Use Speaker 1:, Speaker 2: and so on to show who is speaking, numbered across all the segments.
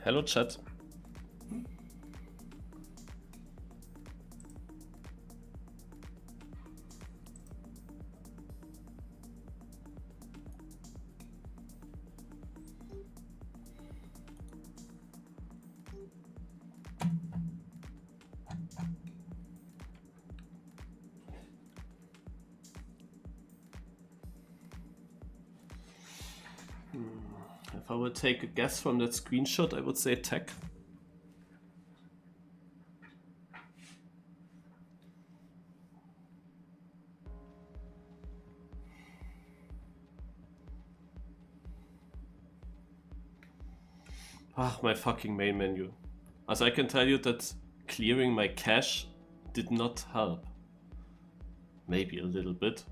Speaker 1: Hello chat. If I would take a guess from that screenshot, I would say tech. Ah, my fucking main menu. As I can tell you that clearing my cache did not help. Maybe a little bit,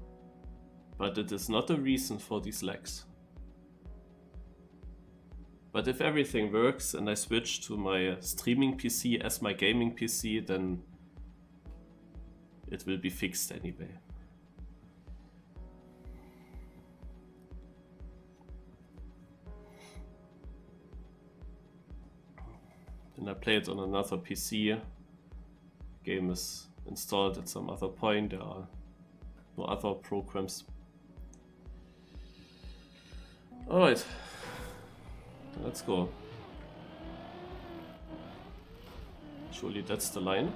Speaker 1: but it is not a reason for these lags. But if everything works and I switch to my streaming PC as my gaming PC, then it will be fixed anyway. Then I play it on another PC. Game is installed at some other point. There are no other programs. Alright. Let's go. Surely that's the line.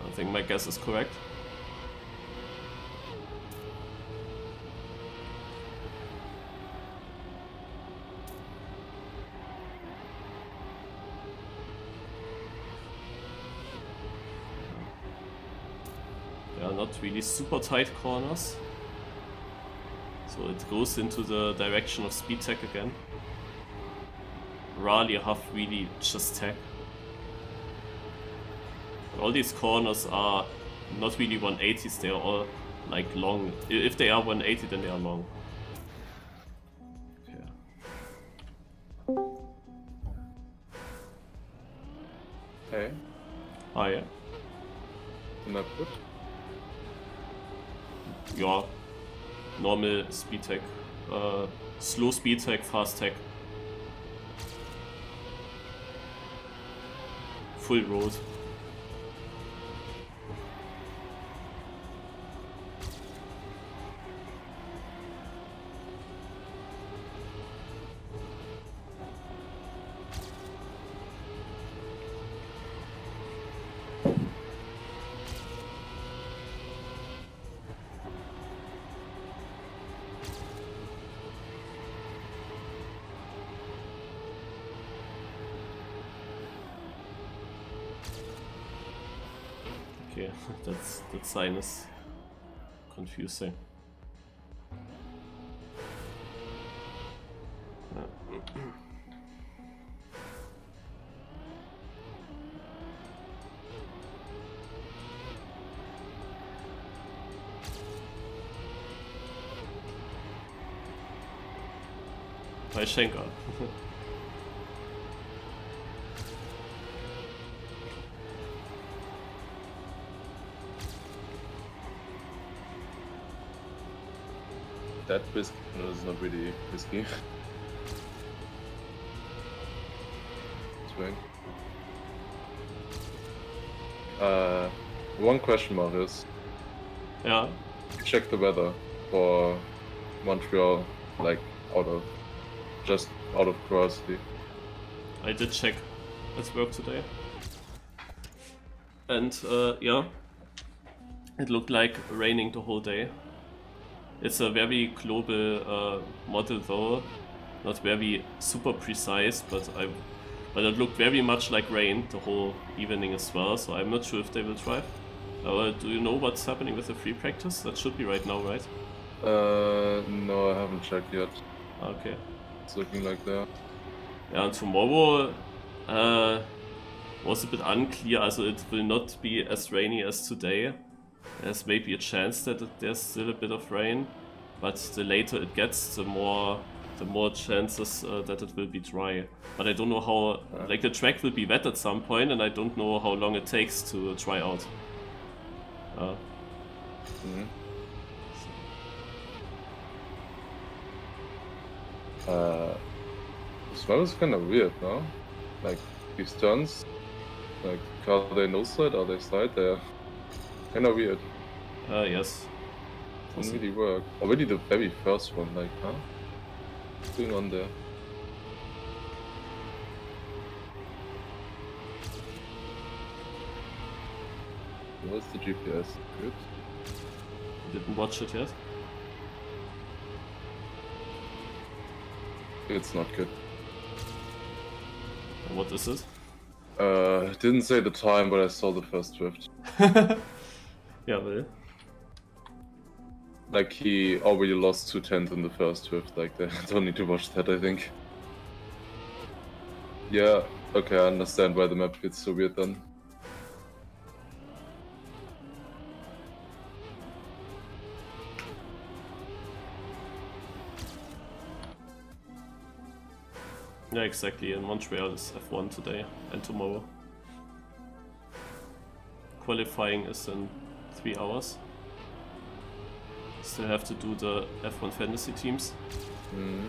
Speaker 1: I think my guess is correct. Not really super tight corners, so it goes into the direction of SpeedTech again. Rarely have really just tech. All these corners are not really 180s, they are all like long. If they are 180, then they are long. Okay.
Speaker 2: Hey.
Speaker 1: Ah, yeah.
Speaker 2: Not good.
Speaker 1: Ja, normal SpeedTech, slow SpeedTech, fast tech, full road. Okay, that sign is confusing. Bei Schenker.
Speaker 2: That risk is not really risky. Swing. One question, Marius.
Speaker 1: Yeah.
Speaker 2: Check the weather for Montreal, like just out of curiosity.
Speaker 1: I did check at work today. And yeah, it looked like raining the whole day. It's a very global model though, not very super precise, but it looked very much like rain the whole evening as well, so I'm not sure if they will drive. Do you know what's happening with the free practice? That should be right now, right?
Speaker 2: No, I haven't checked yet.
Speaker 1: Okay.
Speaker 2: It's looking like that.
Speaker 1: Yeah, and tomorrow was a bit unclear, also it will not be as rainy as today. There's maybe a chance that there's still a bit of rain, but the later it gets, the more chances that it will be dry. But I don't know how, like the track will be wet at some point, and I don't know how long it takes to dry out.
Speaker 2: Mhm. This one is kind of weird, no? Like these turns, like are they no slide? Are they slide? They're kind of weird.
Speaker 1: Yes.
Speaker 2: Doesn't really work. Already the very first one, like, huh? What's going on there? What's the GPS? Good.
Speaker 1: Didn't watch it yet.
Speaker 2: It's not good.
Speaker 1: What is it?
Speaker 2: Didn't say the time, but I saw the first drift.
Speaker 1: Yeah, well.
Speaker 2: Like he already lost 2/10 in the first drift. Like I don't need to watch that, I think. Yeah, okay, I understand why the map gets so weird then.
Speaker 1: Yeah, exactly. In Montreal is F1 today and tomorrow. Qualifying is in 3 hours. Still have to do the F1 fantasy teams.
Speaker 2: Mm.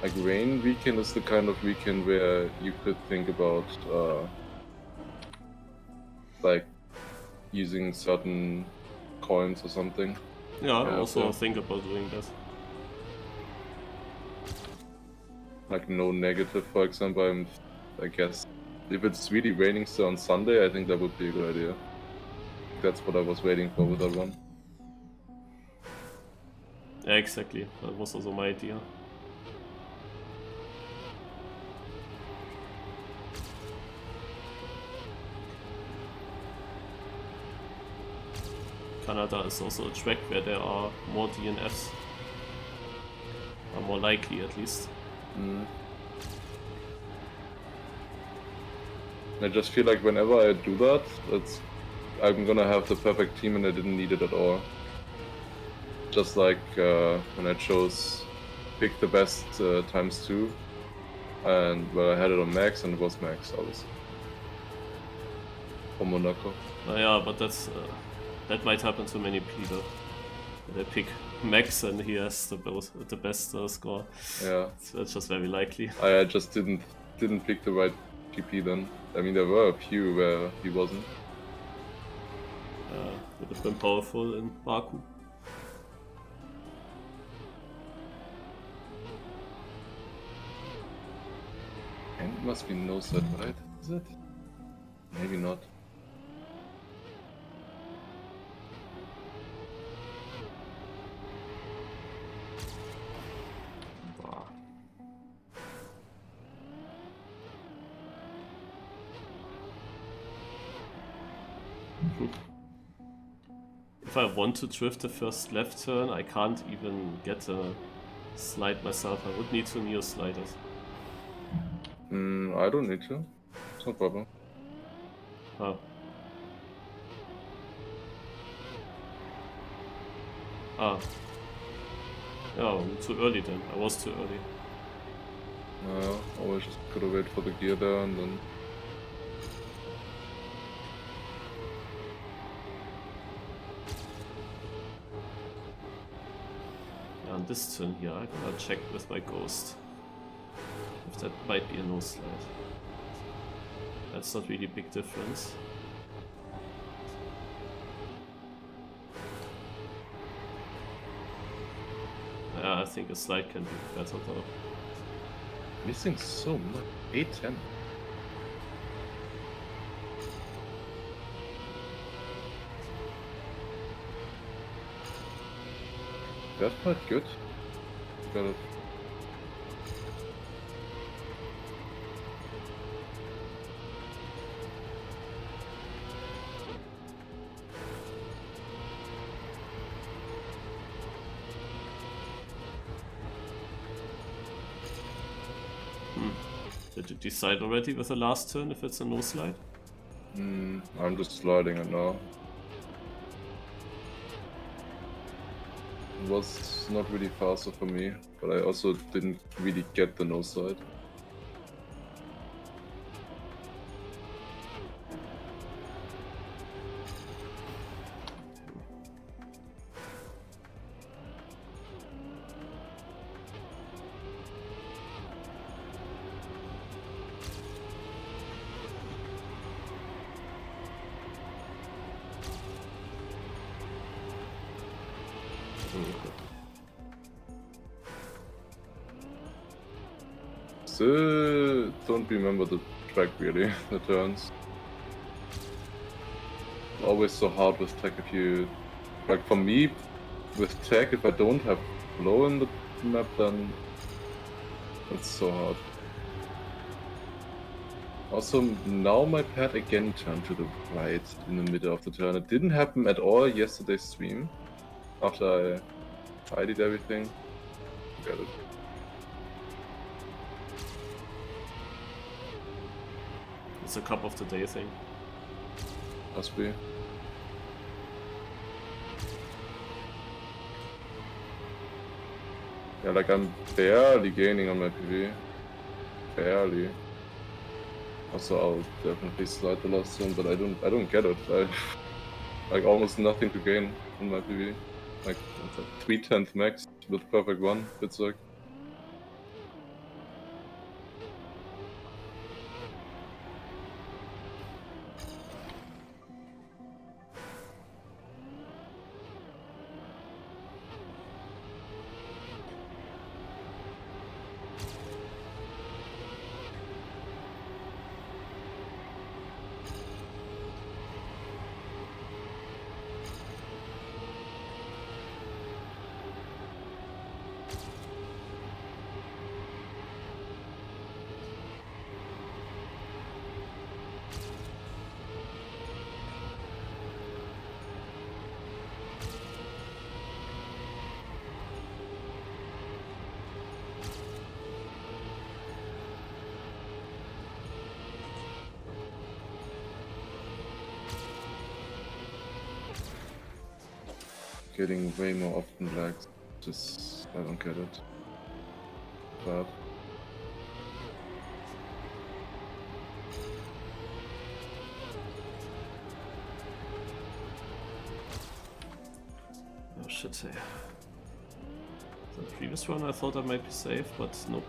Speaker 2: Like rain weekend is the kind of weekend where you could think about like using certain coins or something.
Speaker 1: Yeah, I also
Speaker 2: yeah.
Speaker 1: think about doing that.
Speaker 2: Like no negative, for example. I guess if it's really raining still on Sunday, I think that would be a good idea. That's what I was waiting for with that one.
Speaker 1: Yeah, exactly. That was also my idea. Canada is also a track where there are more DNFs. Are more likely, at least.
Speaker 2: Mm. I just feel like whenever I do that, I'm gonna have the perfect team and I didn't need it at all. Just like when I chose pick the best ×2, and well, I had it on max and it was max, obviously. For Monaco.
Speaker 1: Yeah, but that's that might happen to many people. They pick max and he has the best score.
Speaker 2: Yeah,
Speaker 1: that's just very likely.
Speaker 2: I just didn't pick the right GP then. I mean, there were a few where he wasn't.
Speaker 1: Would have been powerful in Baku.
Speaker 2: And it must be no set, right? Is it? Maybe not.
Speaker 1: If I want to drift the first left turn, I can't even get a slide myself. I would need to neo slide it.
Speaker 2: I don't need to. It's no problem.
Speaker 1: Oh. Ah. Oh, too early then. I was too early.
Speaker 2: Always just gotta wait for the gear there and then...
Speaker 1: Yeah, on this turn here, I'm gonna check with my ghost. If that might be a no slide. That's not really big difference. Yeah, I think a slide can be better though.
Speaker 2: Missing so much. 8-10. That's quite good. Got it.
Speaker 1: Did you decide already with the last turn if it's a no slide?
Speaker 2: I'm just sliding it now. It was not really faster for me, but I also didn't really get the no slide. Still don't remember the track really, the turns. Always so hard with tech if you... Like for me, with tech, if I don't have flow in the map, then it's so hard. Also, now my pad again turned to the right in the middle of the turn. It didn't happen at all yesterday's stream, after I tidied everything. Forget it.
Speaker 1: It's a cup of the day thing.
Speaker 2: Must be. Yeah, like I'm barely gaining on my PV. Barely. Also, I'll definitely slide the last turn, but I don't get it. I like almost nothing to gain on my PV. Like 3/10 max with perfect one. It's like. Getting way more often lags. Just I don't get it. Bad.
Speaker 1: Oh shit, hey. The previous run I thought I might be safe, but nope.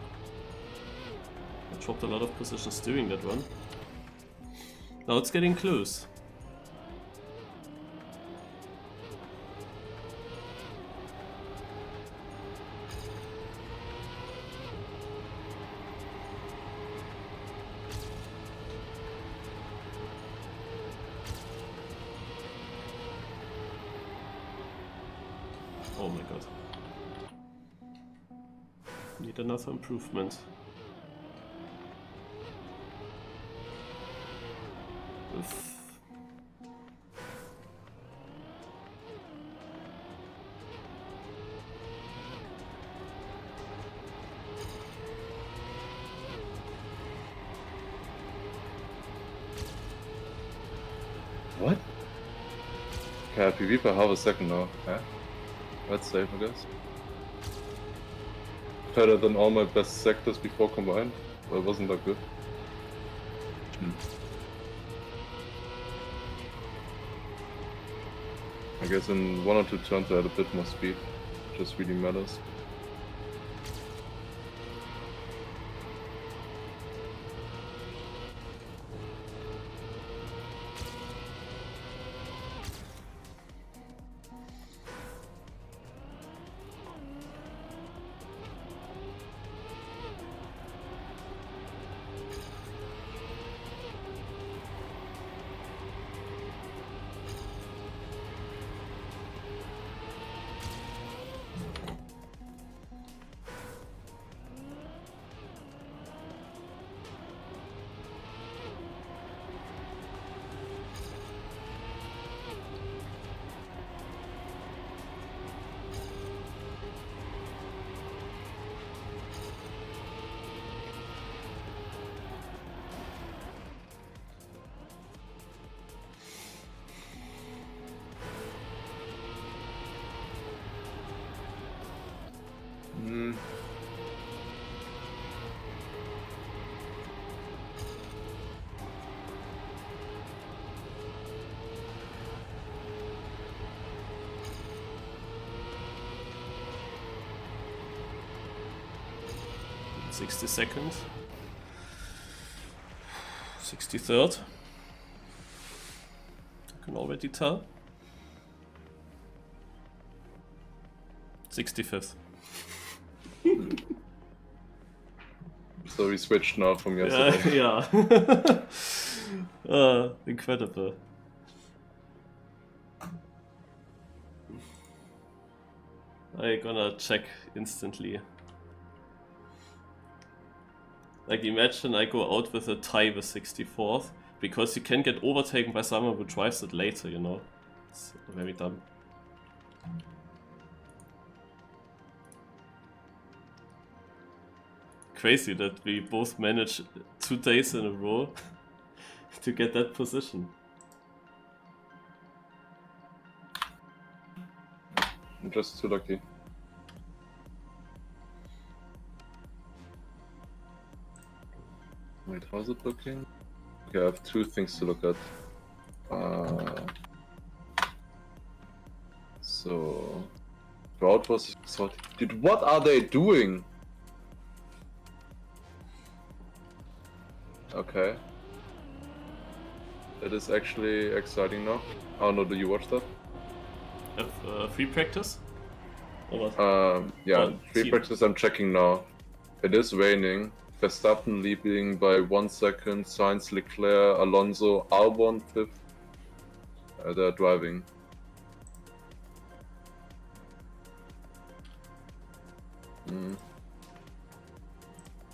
Speaker 1: I dropped a lot of positions during that run. Now it's getting close. Oh my god. Need another improvement. Oof.
Speaker 2: What? Okay, PV for half a second now. Huh? That's safe, I guess. Better than all my best sectors before combined, but it wasn't that good. I guess in 1 or 2 turns I had a bit more speed, just really matters.
Speaker 1: 62nd. 63rd. I can already tell. 65th.
Speaker 2: So we switched now from yesterday.
Speaker 1: Yeah. Incredible. I'm gonna check instantly. Like, imagine I go out with a tie with 64th, because you can get overtaken by someone who drives it later, you know? It's very dumb. Crazy that we both managed 2 days in a row to get that position.
Speaker 2: I'm just too lucky. Wait, how's it looking? Okay, I have 2 things to look at. So... Crowd was... Dude, what are they doing? Okay. That is actually exciting now. Oh no, do you watch that?
Speaker 1: Free practice? Or what?
Speaker 2: Yeah,
Speaker 1: Or
Speaker 2: free
Speaker 1: team?
Speaker 2: practice I'm checking now. It is raining. Verstappen leading by 1 second, Sainz, Leclerc, Alonso, Albon 5th. They're driving.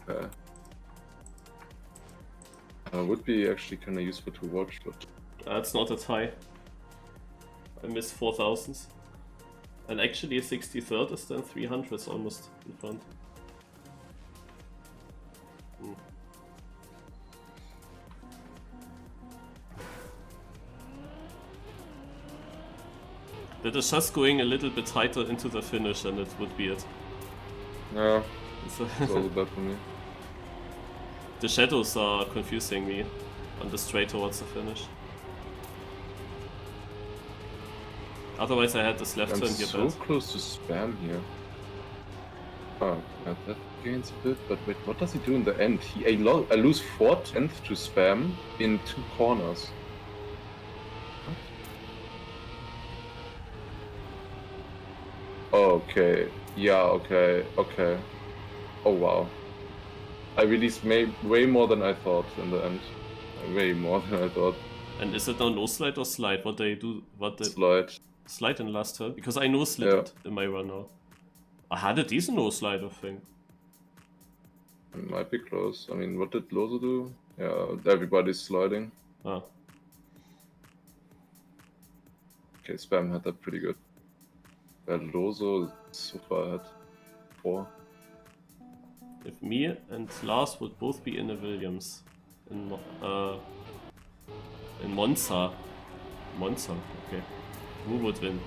Speaker 2: Okay. Would be actually kind of useful to watch, but...
Speaker 1: That's not a tie. I missed 4,000s. And actually a 63rd is then 300s almost in front. That is just going a little bit tighter into the finish and it would be it.
Speaker 2: Yeah,
Speaker 1: So
Speaker 2: it's all bad for me.
Speaker 1: the shadows are confusing me on the straight towards the finish. Otherwise I had this left
Speaker 2: I'm
Speaker 1: turn here
Speaker 2: so
Speaker 1: bad.
Speaker 2: close to spam here. Oh, yeah, that gains a bit, but wait, what does he do in the end? I lose 4/10 to spam in 2 corners. Okay, yeah, okay. Oh wow. I released way more than I thought in the end. Way more than I thought.
Speaker 1: And is it now no slide or slide? What they do? What they
Speaker 2: Slide.
Speaker 1: slide in last turn? Because I no slid it in my run now. I had a decent no slide, I think.
Speaker 2: It might be close. I mean, what did Lozo do? Yeah, everybody's sliding.
Speaker 1: Ah.
Speaker 2: Okay, spam had that pretty good. Lozo so far had 4.
Speaker 1: If me and Lars would both be in a Williams in Monza. Monza, okay. Who would win?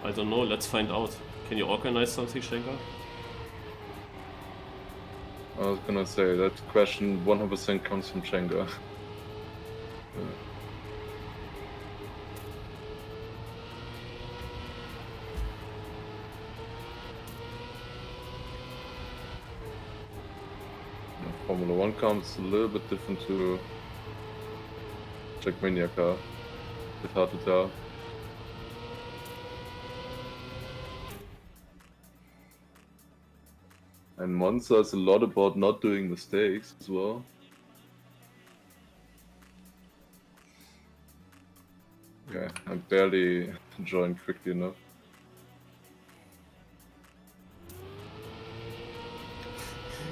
Speaker 1: I don't know, let's find out. Can you organize something, Schenker?
Speaker 2: I was gonna say, that question 100% comes from Chenga. Formula 1 comes a little bit different to Jackmania car. It's hard to tell. And Monza is a lot about not doing mistakes as well. Okay, I barely joined quickly enough.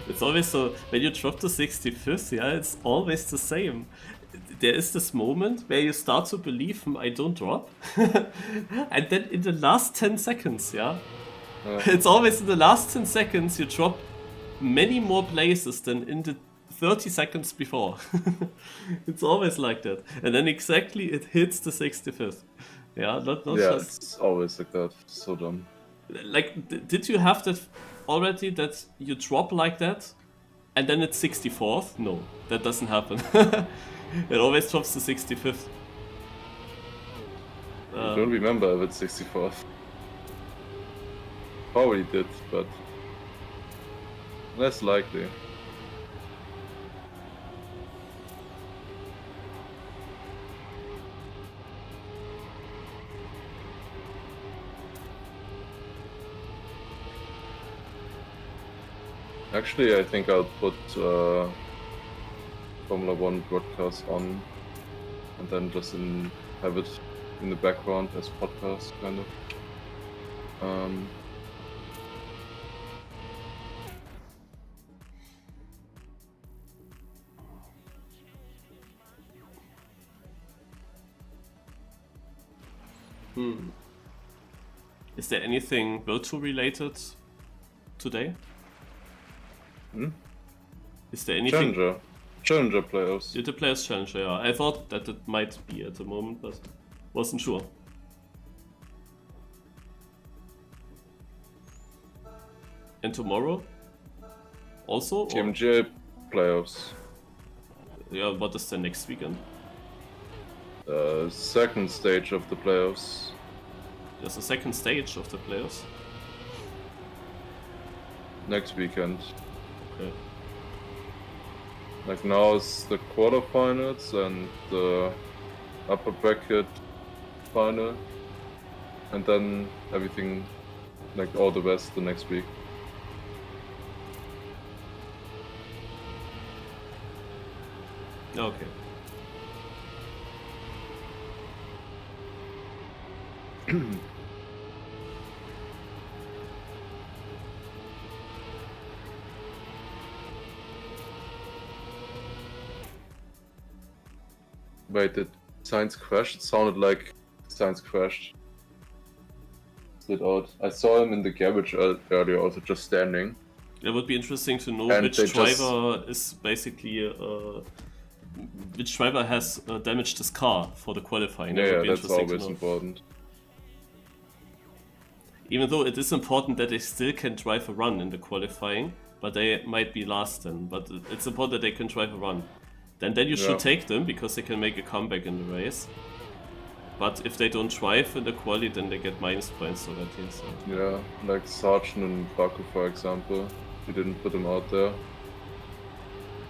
Speaker 1: It's always so, when you drop to 65th, yeah, it's always the same. There is this moment where you start to believe, I don't drop. And then in the last 10 seconds, yeah, it's always in the last 10 seconds you drop many more places than in the 30 seconds before. It's always like that. And then exactly it hits the 65th. Yeah, not
Speaker 2: yeah,
Speaker 1: just...
Speaker 2: it's always like that. So dumb.
Speaker 1: Like, did you have that already, that you drop like that and then it's 64th? No, that doesn't happen. It always drops to 65th.
Speaker 2: I don't remember if it's 64th. Probably did, but less likely. Actually, I think I'll put Formula 1 broadcast on and then just have it in the background as podcast, kind of.
Speaker 1: Is there anything virtual related today? Is there anything?
Speaker 2: Challenger playoffs.
Speaker 1: The Players Challenger, yeah. I thought that it might be at the moment, but wasn't sure. And tomorrow? Also?
Speaker 2: TMJ playoffs.
Speaker 1: Yeah, what is the next weekend?
Speaker 2: Second stage of the playoffs.
Speaker 1: There's a second stage of the playoffs.
Speaker 2: Next weekend.
Speaker 1: Okay.
Speaker 2: Like now it's the quarterfinals and the upper bracket final, and then everything, like all the rest, the next week.
Speaker 1: Okay.
Speaker 2: Wait, did Science crash? It sounded like Science crashed. Slid out. I saw him in the garage earlier, also just standing.
Speaker 1: It would be interesting to know
Speaker 2: And
Speaker 1: which
Speaker 2: they
Speaker 1: driver is basically which driver has damaged his car for the qualifying. That would be
Speaker 2: that's
Speaker 1: interesting
Speaker 2: always
Speaker 1: to know.
Speaker 2: important.
Speaker 1: Even though it is important that they still can drive a run in the qualifying, but they might be last then. But it's important that they can drive a run. Then you should take them because they can make a comeback in the race. But if they don't drive in the quali, then they get minus points already. So.
Speaker 2: Yeah, like Sargent and Baku, for example. We didn't put him out there.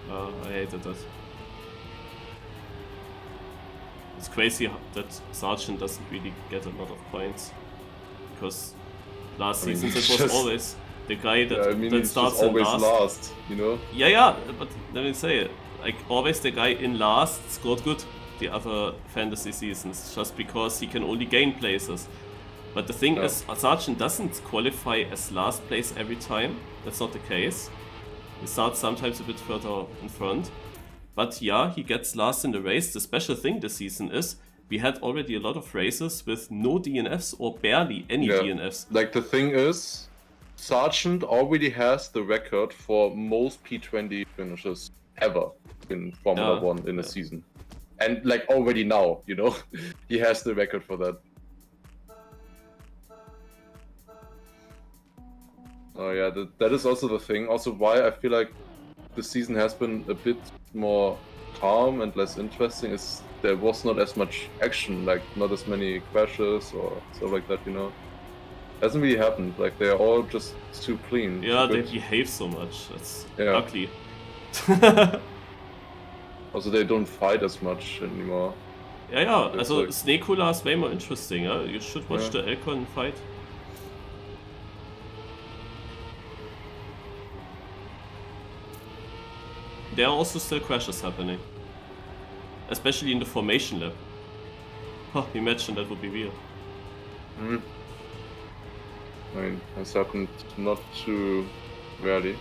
Speaker 1: I hated that. It's crazy that Sargent doesn't really get a lot of points. Because last season it was always the guy that, that starts in
Speaker 2: always
Speaker 1: last.
Speaker 2: last, you know?
Speaker 1: Yeah, but let me say, like always the guy in last scored good the other fantasy seasons, just because he can only gain places. But the thing is, Sargent doesn't qualify as last place every time. That's not the case. He starts sometimes a bit further in front. But yeah, he gets last in the race. The special thing this season is, we had already a lot of races with no DNFs or barely any DNFs.
Speaker 2: Like the thing is, Sargent already has the record for most P20 finishes ever in Formula 1 in a season. And like already now, you know, he has the record for that. Oh yeah, that is also the thing. Also why I feel like the season has been a bit more calm and less interesting is there was not as much action, like not as many crashes or stuff like that, you know. Hasn't really happened. Like they're all just too clean.
Speaker 1: Yeah, they behave so much. That's ugly.
Speaker 2: Also, they don't fight as much anymore.
Speaker 1: Yeah. Also, like... Snekula is way more interesting. Yeah? You should watch the Elcon fight. There are also still crashes happening. Especially in the formation lab. Huh, imagine that would be weird.
Speaker 2: I mean, it's happened not too rarely.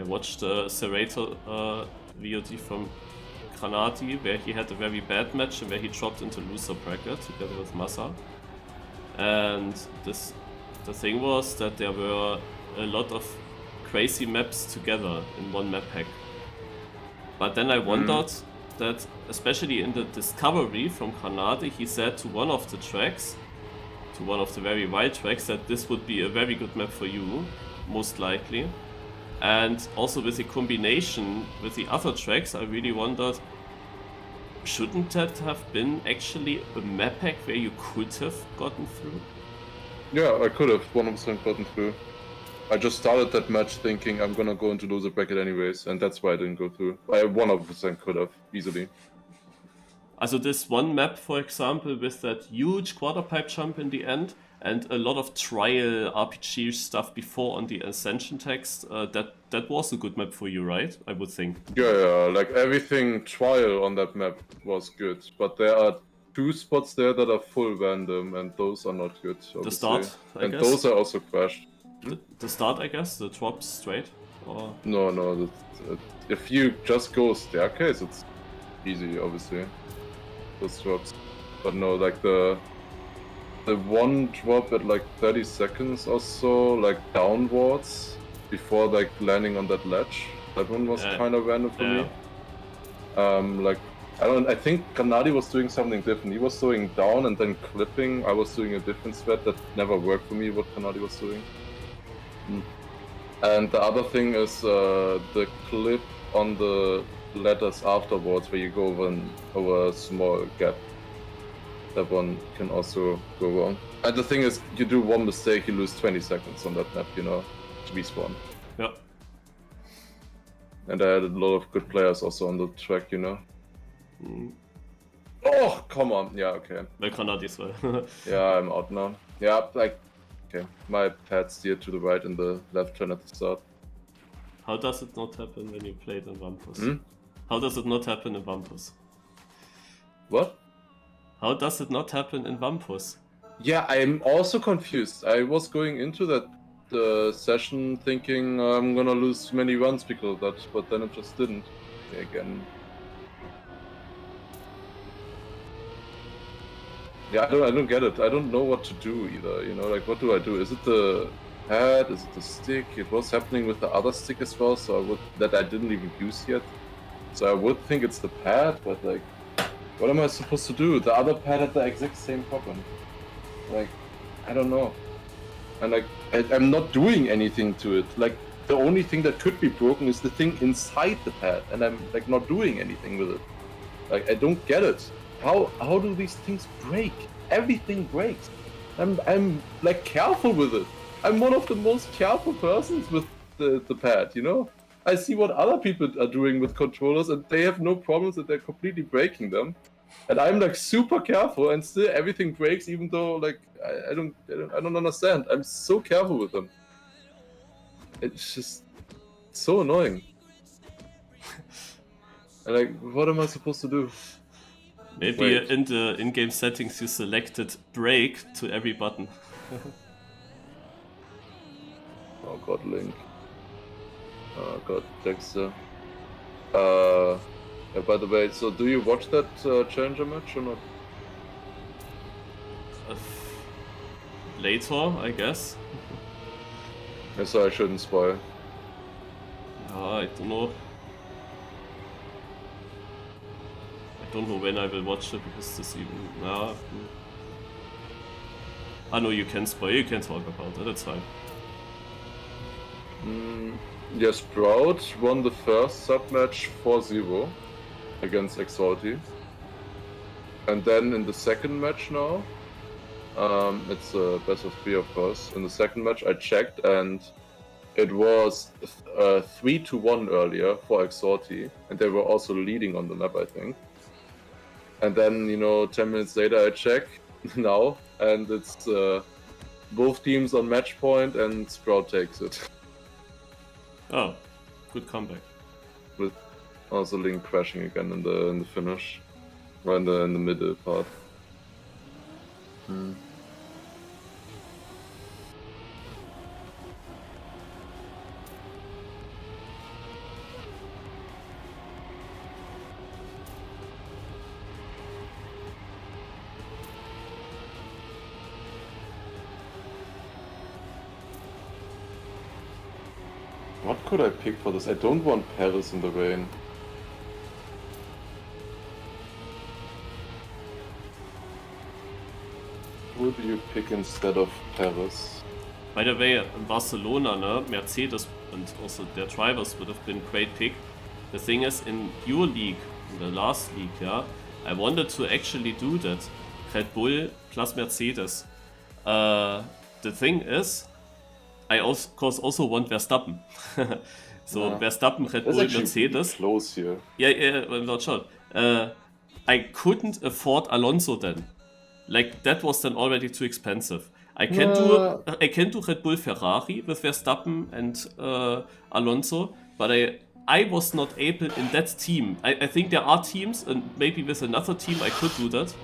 Speaker 1: I watched Serrator VOD from Granati, where he had a very bad match and where he dropped into loser bracket together with Massa. And the thing was that there were a lot of crazy maps together in one map pack. But then I wondered that, especially in the discovery from Granati, he said to one of the tracks, to one of the very wild tracks, that this would be a very good map for you, most likely. And also with the combination with the other tracks, I really wondered, shouldn't that have been actually a map pack where you could have gotten through?
Speaker 2: Yeah, I could have 100% gotten through. I just started that match thinking I'm gonna go into loser bracket anyways, and that's why I didn't go through. I 100% could have, easily.
Speaker 1: Also this one map, for example, with that huge quarter pipe jump in the end, and a lot of trial RPG stuff before on the Ascension text, that was a good map for you, right? I would think.
Speaker 2: Yeah, like everything trial on that map was good, but there are 2 spots there that are full random, and those are not good, obviously.
Speaker 1: The start, I guess?
Speaker 2: Those are also crashed.
Speaker 1: The start, I guess? The drops straight? Or...
Speaker 2: No, if you just go staircase, it's easy, obviously. Those drops. But no, like the one drop at like 30 seconds or so, like downwards, before like landing on that ledge, that one was kind of random for me. Like, I think Kanadi was doing something different. He was throwing down and then clipping. I was doing a different thread that never worked for me, what Kanadi was doing. And the other thing is the clip on the ladders afterwards, where you go over a small gap. That one can also go wrong. And the thing is, you do one mistake, you lose 20 seconds on that map, you know, to respawn.
Speaker 1: Yeah.
Speaker 2: And I had a lot of good players also on the track, you know. Oh, come on. Yeah, okay.
Speaker 1: Well, Kanadi as well.
Speaker 2: Yeah, I'm out now. Yeah, like, okay. My pad steered to the right and the left turn at the start.
Speaker 1: How does it not happen when you played in Vampus? How does it not happen in Vampus?
Speaker 2: What?
Speaker 1: How does it not happen in Vampus?
Speaker 2: Yeah, I'm also confused. I was going into that session thinking I'm gonna lose many runs because of that, but then it just didn't. Again. Yeah, I don't get it. I don't know what to do either, you know, like what do I do? Is it the pad? Is it the stick? It was happening with the other stick as well, so that I didn't even use yet. So I would think it's the pad, but like, what am I supposed to do? The other pad had the exact same problem. Like, I don't know. And like, I'm not doing anything to it. Like, the only thing that could be broken is the thing inside the pad, and I'm like not doing anything with it. Like, I don't get it. How do these things break? Everything breaks. I'm like careful with it. I'm one of the most careful persons with the pad, you know? I see what other people are doing with controllers, and they have no problems that they're completely breaking them. And I'm like super careful, and still everything breaks, even though like I don't understand. I'm so careful with them. It's just so annoying. And like, what am I supposed to do?
Speaker 1: Maybe in the in-game settings you selected break to every button.
Speaker 2: Oh god, Link. Oh god, Dexter. Yeah, by the way, so do you watch that Challenger match or not?
Speaker 1: Later, I guess.
Speaker 2: Yeah, so I shouldn't spoil.
Speaker 1: I don't know. I don't know when I will watch it, because this even... I know you can spoil, you can talk about it, that's fine.
Speaker 2: Yeah, Sprout won the first sub-match 4-0 against Exalty. And then in the second match now, it's a best of 3 of course. In the second match I checked and it was 3-1 earlier for Exalty, and they were also leading on the map, I think. And then, you know, 10 minutes later I check now, and it's both teams on match point, and Sprout takes it.
Speaker 1: Oh, good comeback.
Speaker 2: With also Link crashing again in the finish, or in the middle part. What could I pick for this? I don't want Paris in the rain. Who do you pick instead of Paris?
Speaker 1: By the way, in Barcelona, ne, Mercedes and also their drivers would have been great pick. The thing is, in your league, in the last league, yeah, I wanted to actually do that. Red Bull plus Mercedes. The thing is, I of course also want Verstappen. So
Speaker 2: Yeah.
Speaker 1: Verstappen, Red
Speaker 2: That's
Speaker 1: Bull,
Speaker 2: actually
Speaker 1: Mercedes.
Speaker 2: close here.
Speaker 1: Yeah, well, not sure. I couldn't afford Alonso then. Like that was then already too expensive. I can do Red Bull Ferrari with Verstappen and Alonso, but I was not able in that team. I think there are teams, and maybe with another team I could do that.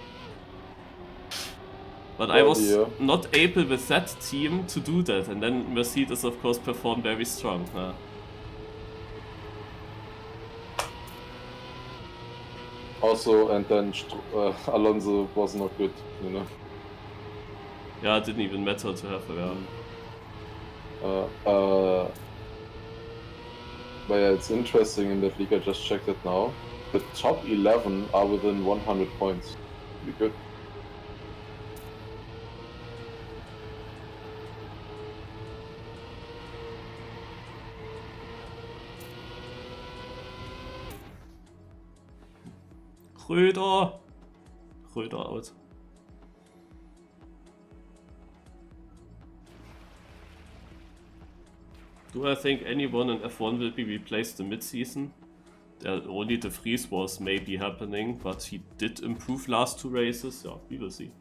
Speaker 1: But I was not able with that team to do that, and then Mercedes of course performed very strong.
Speaker 2: Also, and then Alonso was not good, you know.
Speaker 1: Yeah, it didn't even matter to have her.
Speaker 2: But yeah, it's interesting in that league. I just checked it now. The top 11 are within 100 points. Pretty good.
Speaker 1: Röder out. Do I think anyone in F1 will be replaced in mid-season? Only the freeze was maybe happening, but he did improve last 2 races. Yeah, we will see.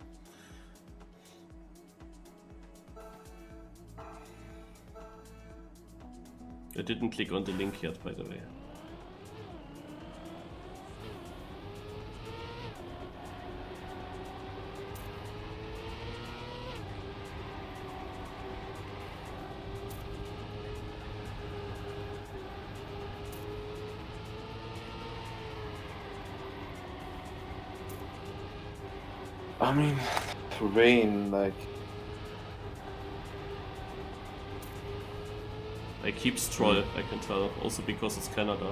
Speaker 1: I didn't click on the link yet, by the way.
Speaker 2: I mean, rain, like...
Speaker 1: I keep Stroll, I can tell, also because it's Canada.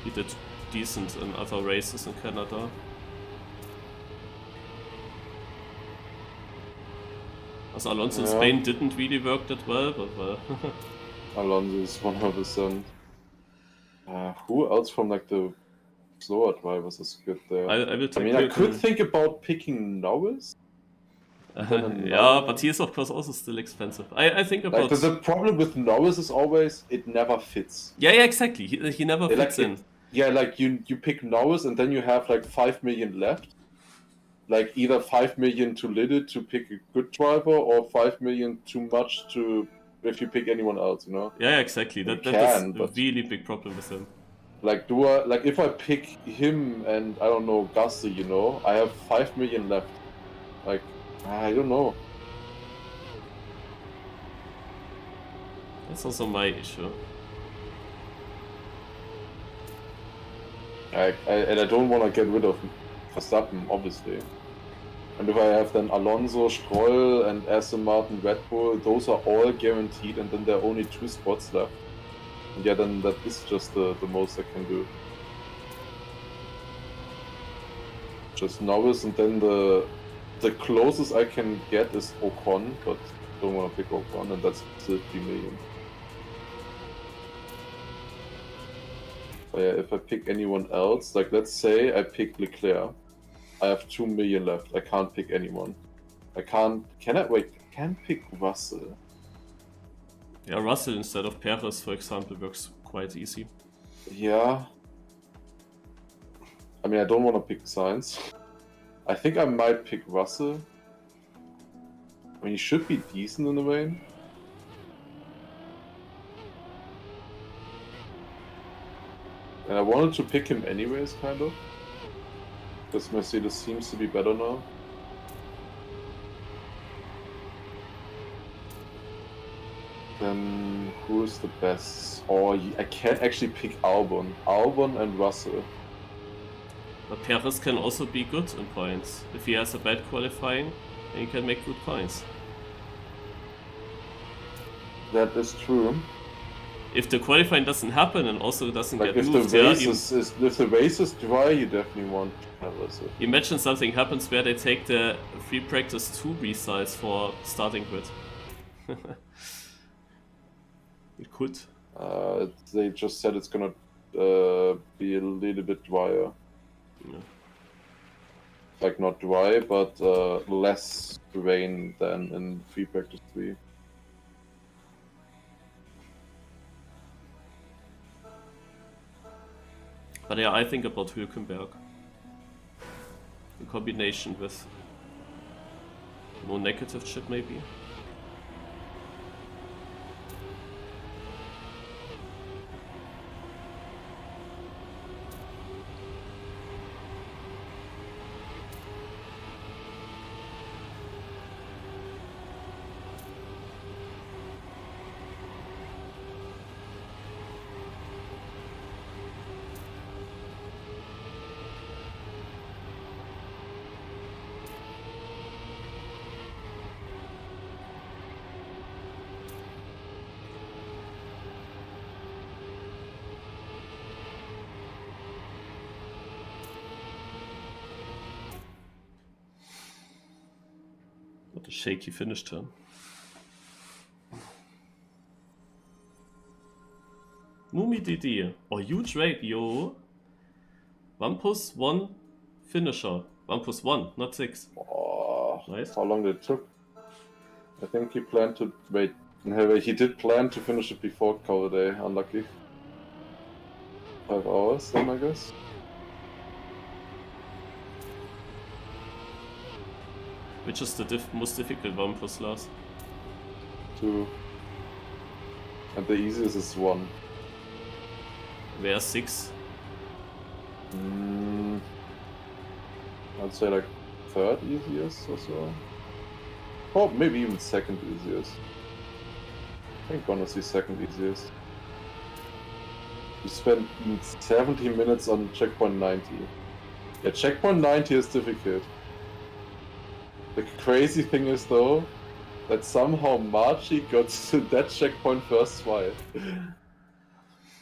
Speaker 1: He did decent in other races in Canada. As Alonso in Spain didn't really work that well, but well.
Speaker 2: Alonso is 100%. Who else from like the slower drivers is good there? I could think about picking Norris.
Speaker 1: Yeah, but he is of course also still expensive. I think about...
Speaker 2: Like, the problem with Norris is always, it never fits.
Speaker 1: Yeah, exactly. He never fits in.
Speaker 2: Like you pick Norris and then you have like 5 million left. Like either 5 million too little to pick a good driver or 5 million too much to if you pick anyone else, you know?
Speaker 1: Yeah, exactly. That is a really big problem with him.
Speaker 2: Like if I pick him and I don't know Gasly, you know, I have 5 million left. Like, I don't know.
Speaker 1: That's also my issue.
Speaker 2: And I don't want to get rid of Verstappen, obviously. And if I have then Alonso, Stroll, and Aston Martin, Red Bull, those are all guaranteed, and then there are only 2 spots left. And yeah, then that is just the most I can do. Just Norris, and then the closest I can get is Ocon, but I don't want to pick Ocon, and that's still 3 million. So yeah, if I pick anyone else, like let's say I pick Leclerc, I have 2 million left. I can't pick anyone. I can pick Russell.
Speaker 1: Yeah, Russell instead of Perez, for example, works quite easy.
Speaker 2: Yeah. I mean, I don't want to pick Sainz. I think I might pick Russell. I mean, he should be decent in the rain. And I wanted to pick him anyways, kind of. Because Mercedes seems to be better now. Then who is the best? Oh, I can't actually pick Albon. Albon and Russell.
Speaker 1: But Perez can also be good in points. If he has a bad qualifying, then he can make good points.
Speaker 2: That is true.
Speaker 1: If the qualifying doesn't happen and also doesn't
Speaker 2: Like
Speaker 1: get
Speaker 2: if
Speaker 1: moved,
Speaker 2: the race if the race is dry, you definitely want canvas it.
Speaker 1: Imagine something happens where they take the free practice 2 resize for starting grid. It could.
Speaker 2: They just said it's gonna be a little bit drier.
Speaker 1: Yeah.
Speaker 2: Like not dry, but less rain than in free practice 3.
Speaker 1: But yeah, I think about Hülkenberg. In combination with no negative chip maybe. What a shaky finish turn. Mumi DD. Oh, huge rate, yo. 1+1 finisher. 1+1, not 6.
Speaker 2: Oh,
Speaker 1: Nice.
Speaker 2: how long did it took? I think he planned to wait. No, he did plan to finish it before COTD. Unlucky. 5 hours then, I guess.
Speaker 1: Which is the most difficult one for Lars?
Speaker 2: 2. And the easiest is 1.
Speaker 1: Where 6?
Speaker 2: I'd say like 3rd easiest or so. Or maybe even 2nd easiest. I think honestly 2nd easiest. You spent 70 minutes on checkpoint 90. Yeah, checkpoint 90 is difficult. The crazy thing is though, that somehow Marchi got to that checkpoint first try.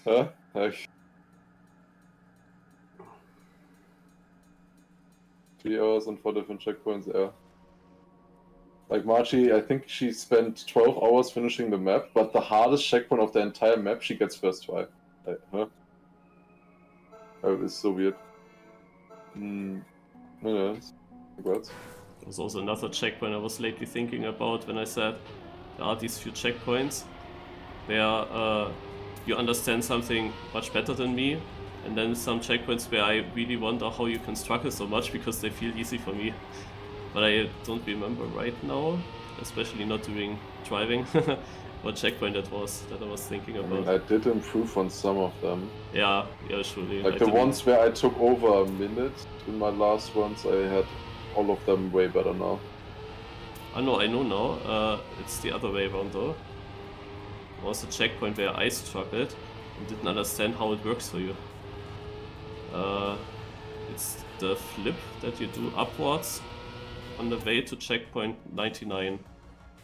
Speaker 2: Huh? Like 3 hours on 4 different checkpoints, yeah. Like Marchi, I think she spent 12 hours finishing the map, but the hardest checkpoint of the entire map she gets first try. Like, huh? Oh, it's so weird. Yeah, congrats.
Speaker 1: There's also another checkpoint I was lately thinking about when I said there are these few checkpoints where you understand something much better than me, and then some checkpoints where I really wonder how you can struggle so much because they feel easy for me. But I don't remember right now, especially not during driving, what checkpoint that was that I was thinking about.
Speaker 2: I mean, I did improve on some of them.
Speaker 1: Yeah, surely.
Speaker 2: Like the ones where I took over a minute in my last ones, I had all of them way better now.
Speaker 1: I know now. It's the other way around though. It was a checkpoint where I struggled and didn't understand how it works for you. It's the flip that you do upwards on the way to checkpoint 99.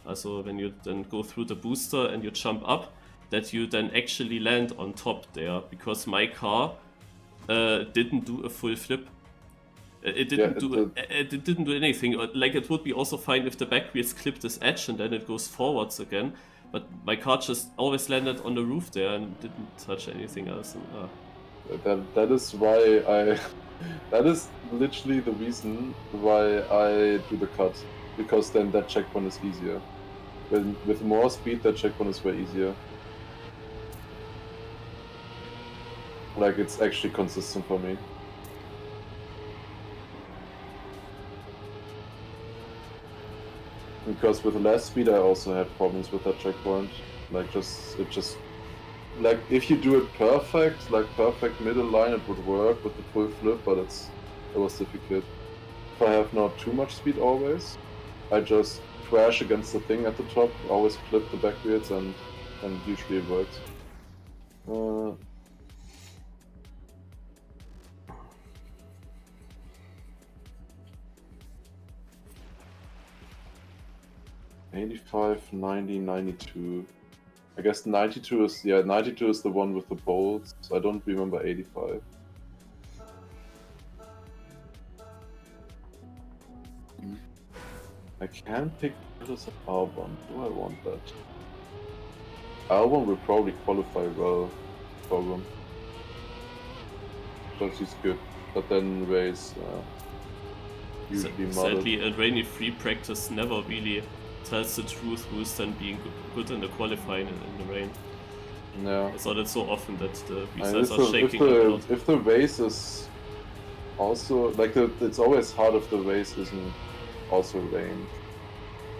Speaker 1: Also when you then go through the booster and you jump up, that you then actually land on top there, because my car didn't do a full flip. It didn't do anything. Like, it would be also fine if the back wheels clip this edge and then it goes forwards again. But my car just always landed on the roof there and didn't touch anything else. And,
Speaker 2: that is why I... that is literally the reason why I do the cut. Because then that checkpoint is easier. With more speed, that checkpoint is way easier. Like, it's actually consistent for me. Because with less speed I also had problems with that checkpoint. Like like if you do it perfect, like perfect middle line, it would work with the full flip, but it was difficult. If I have not too much speed always, I just crash against the thing at the top, always flip the back wheels, and usually it works. 85, 90, 92. I guess 92 is, yeah, 92 is the one with the bolts. I don't remember 85. I can pick Pillars of Albon. Do I want that? Albon will probably qualify well for him. Because he's good. But then race usually
Speaker 1: Sadly, a rainy free practice never really tells the truth who's then being good in the qualifying in the rain.
Speaker 2: Yeah.
Speaker 1: I saw that so often that the
Speaker 2: And
Speaker 1: results are shaking a lot.
Speaker 2: if the race is also like it's always hard if the race isn't also rain.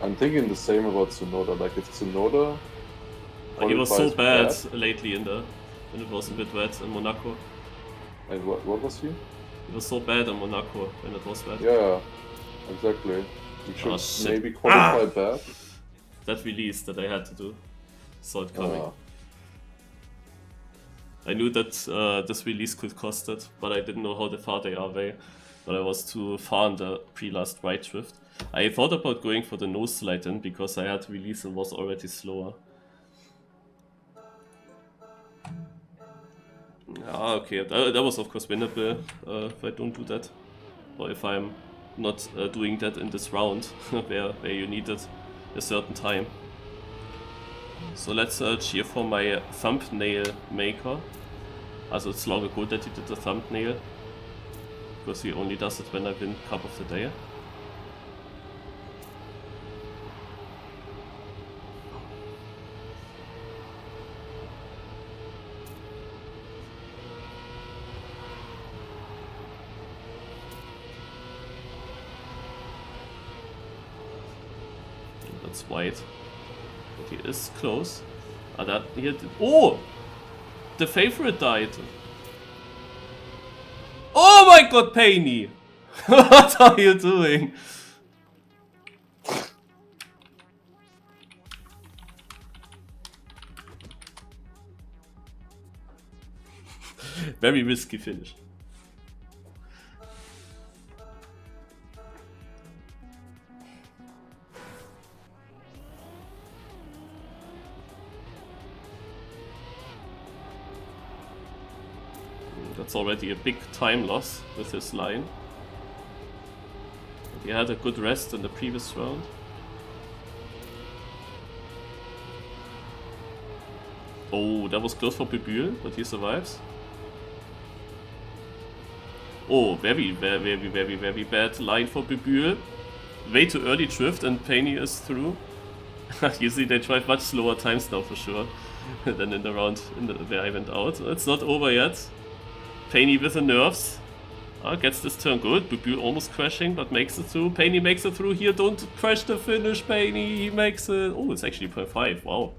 Speaker 2: I'm thinking the same about Tsunoda. Like if Tsunoda,
Speaker 1: He was so bad lately when it was a bit wet in Monaco.
Speaker 2: And what was he?
Speaker 1: He was so bad in Monaco when it was wet.
Speaker 2: Yeah, exactly. He should maybe qualify bad.
Speaker 1: That release that I had to do. Saw it coming. I knew that this release could cost it, but I didn't know how far they are away. But I was too far in the pre-last right drift. I thought about going for the nose slide in because I had release and was already slower. Ah, okay, that was of course winnable if I don't do that. Or if I'm not doing that in this round, where you needed a certain time. So let's cheer for my thumbnail maker. Also it's long ago that he did the thumbnail. Because he only does it when I win Cup of the Day. That's white. But he is close. Oh! The favorite died. Oh my god, Painy! What are you doing? Very risky finish. That's already a big time loss with his line. He had a good rest in the previous round. Oh, that was close for Bibul, but he survives. Oh, very bad line for Bibul. Way too early drift and Painy is through. You see, they drive much slower times now for sure than in the round where I went out. It's not over yet. Painy with the nerves. Gets this turn good. Bibul almost crashing, but makes it through. Painy makes it through here. Don't crash the finish, Painy. He makes it. Oh, it's actually 0.5. Wow.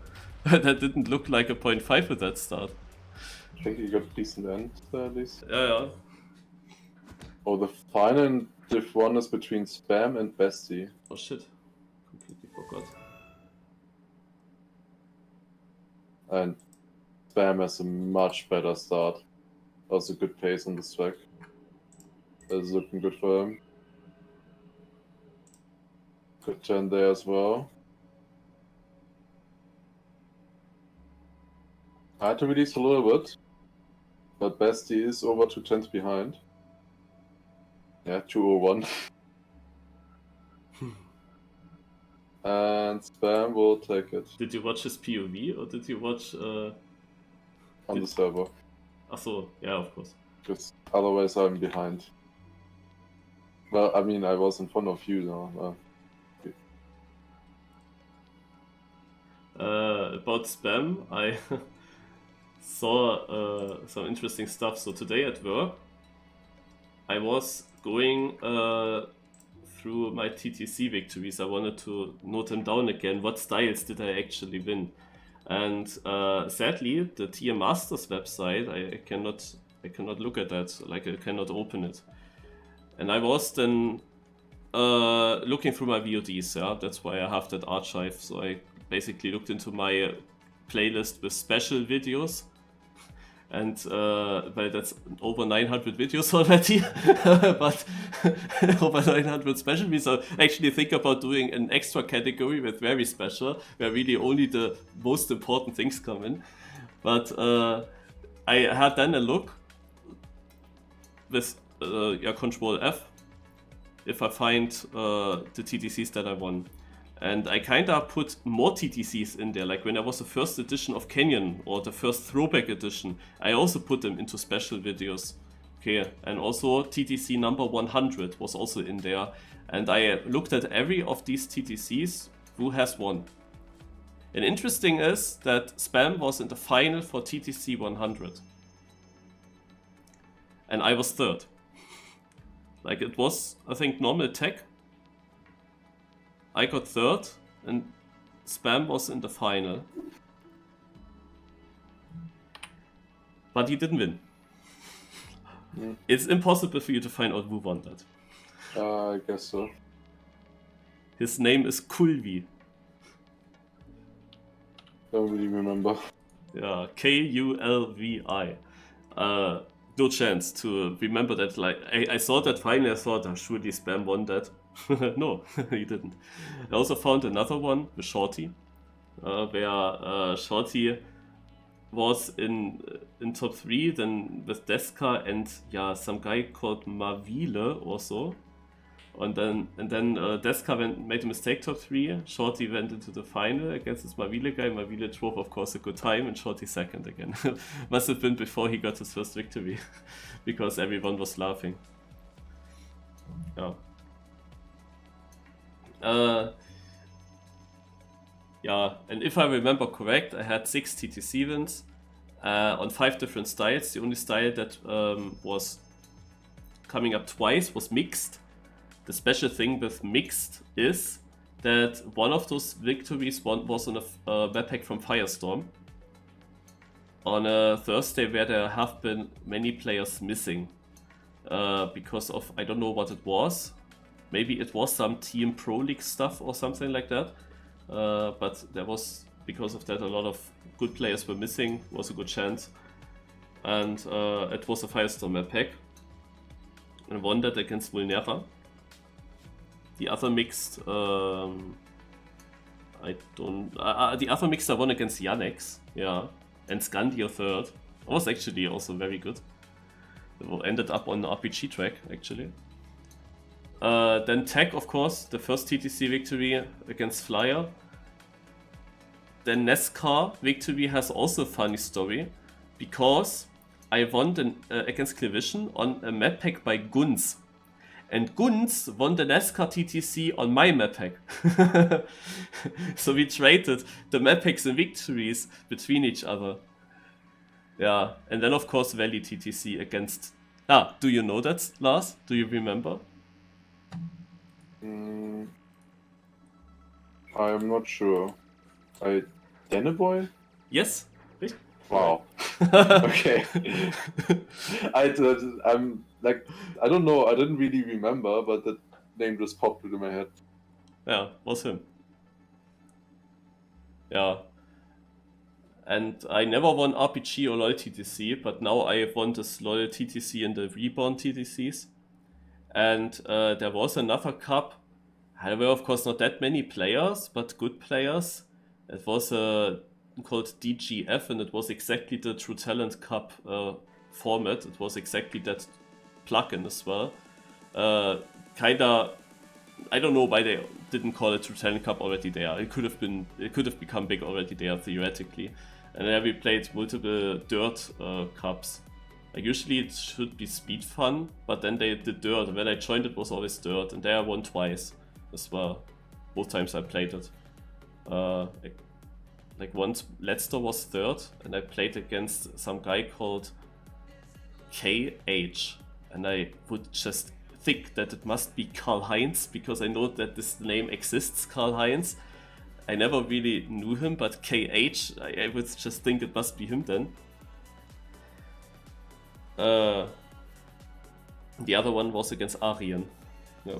Speaker 1: That didn't look like a 0.5 with that start.
Speaker 2: I think he got a decent end there at least.
Speaker 1: Yeah.
Speaker 2: Oh, the final Div 1 is between Spam and Bestie.
Speaker 1: Oh shit. Completely forgot.
Speaker 2: And Spam has a much better start. Also good pace on this track. That's looking good for him. Good turn there as well. I had to release a little bit, but Bestie is over 2 tenths behind. Yeah, 201. And Spam will take it.
Speaker 1: Did you watch his POV or did you watch
Speaker 2: on the server?
Speaker 1: So, yeah, of course.
Speaker 2: Because otherwise I'm behind. Well, I mean, I was in front of you now.
Speaker 1: About Spam, I saw some interesting stuff. So today at work, I was going through my TTC victories. I wanted to note them down again. What styles did I actually win? And sadly, the TM Masters website, I cannot look at that. Like, I cannot open it. And I was then looking through my VODs. Yeah, that's why I have that archive. So I basically looked into my playlist with special videos, And well, that's over 900 videos already, but over 900 special. We so actually think about doing an extra category with very special, where really only the most important things come in. But I had then a look with Control F if I find the TTCs that I won. And I kinda put more TTCs in there, like when there was the first edition of Canyon or the first throwback edition, I also put them into special videos. Okay, and also TTC number 100 was also in there. And I looked at every of these TTCs who has won. And interesting is that Spam was in the final for TTC 100. And I was third. Like it was, I think, normal tech. I got third, and Spam was in the final. But he didn't win. It's impossible for you to find out who won that.
Speaker 2: I guess so.
Speaker 1: His name is Kulvi.
Speaker 2: Don't really remember.
Speaker 1: Yeah, Kulvi. No chance to remember that. Like I saw that finally, I thought, surely Spam won that. No, he didn't. I also found another one with Shorty, where Shorty was in top 3, then with Deska and some guy called Mavile or so. And then Deska made a mistake top 3. Shorty went into the final against this Mavile guy. Mavile drove, of course, a good time, and Shorty second again. Must have been before he got his first victory, because everyone was laughing. Yeah. And if I remember correct, I had 6 TTC wins on 5 different styles. The only style that was coming up twice was mixed. The special thing with mixed is that one of those victories was on a map pack from Firestorm on a Thursday where there have been many players missing because of, I don't know what it was. Maybe it was some Team Pro League stuff or something like that. But there was, because of that, a lot of good players were missing. Was a good chance. And it was a Firestorm map pack. And won that against Vulnera. The other mixed, the other mixed I won against Yannex, and Scandia third. It was actually also very good. It ended up on the RPG track, actually. Then Tech, of course, the first TTC victory against Flyer. Then NASCAR victory has also a funny story, because I won against Clevision on a map pack by Guns. And Guns won the NASCAR TTC on my map pack. So we traded the map packs and victories between each other. Yeah, and then of course Valley TTC against... do you know that, Lars? Do you remember?
Speaker 2: I'm not sure. Danneboy?
Speaker 1: Yes.
Speaker 2: Wow. Okay. I'm like, I don't know, I didn't really remember, but that name just popped into my head.
Speaker 1: Yeah, was him. Yeah. And I never won RPG or LoL TTC, but now I won this LoL TTC and the Reborn TTCs. And there was another cup. There were of course not that many players, but good players. It was called DGF, and it was exactly the True Talent Cup format. It was exactly that plugin as well. Kinda, I don't know why they didn't call it True Talent Cup already there. It could have become big already there theoretically. And then we played multiple Dirt cups. Like usually it should be Speed Fun, but then they did Dirt. When I joined, it was always Dirt, and there I won twice as well. Both times I played it. Like once Letzter was third, and I played against some guy called KH, and I would just think that it must be Karl Heinz, because I know that this name exists, Karl Heinz. I never really knew him, but KH, I would just think it must be him then. The other one was against Aryan. Yeah.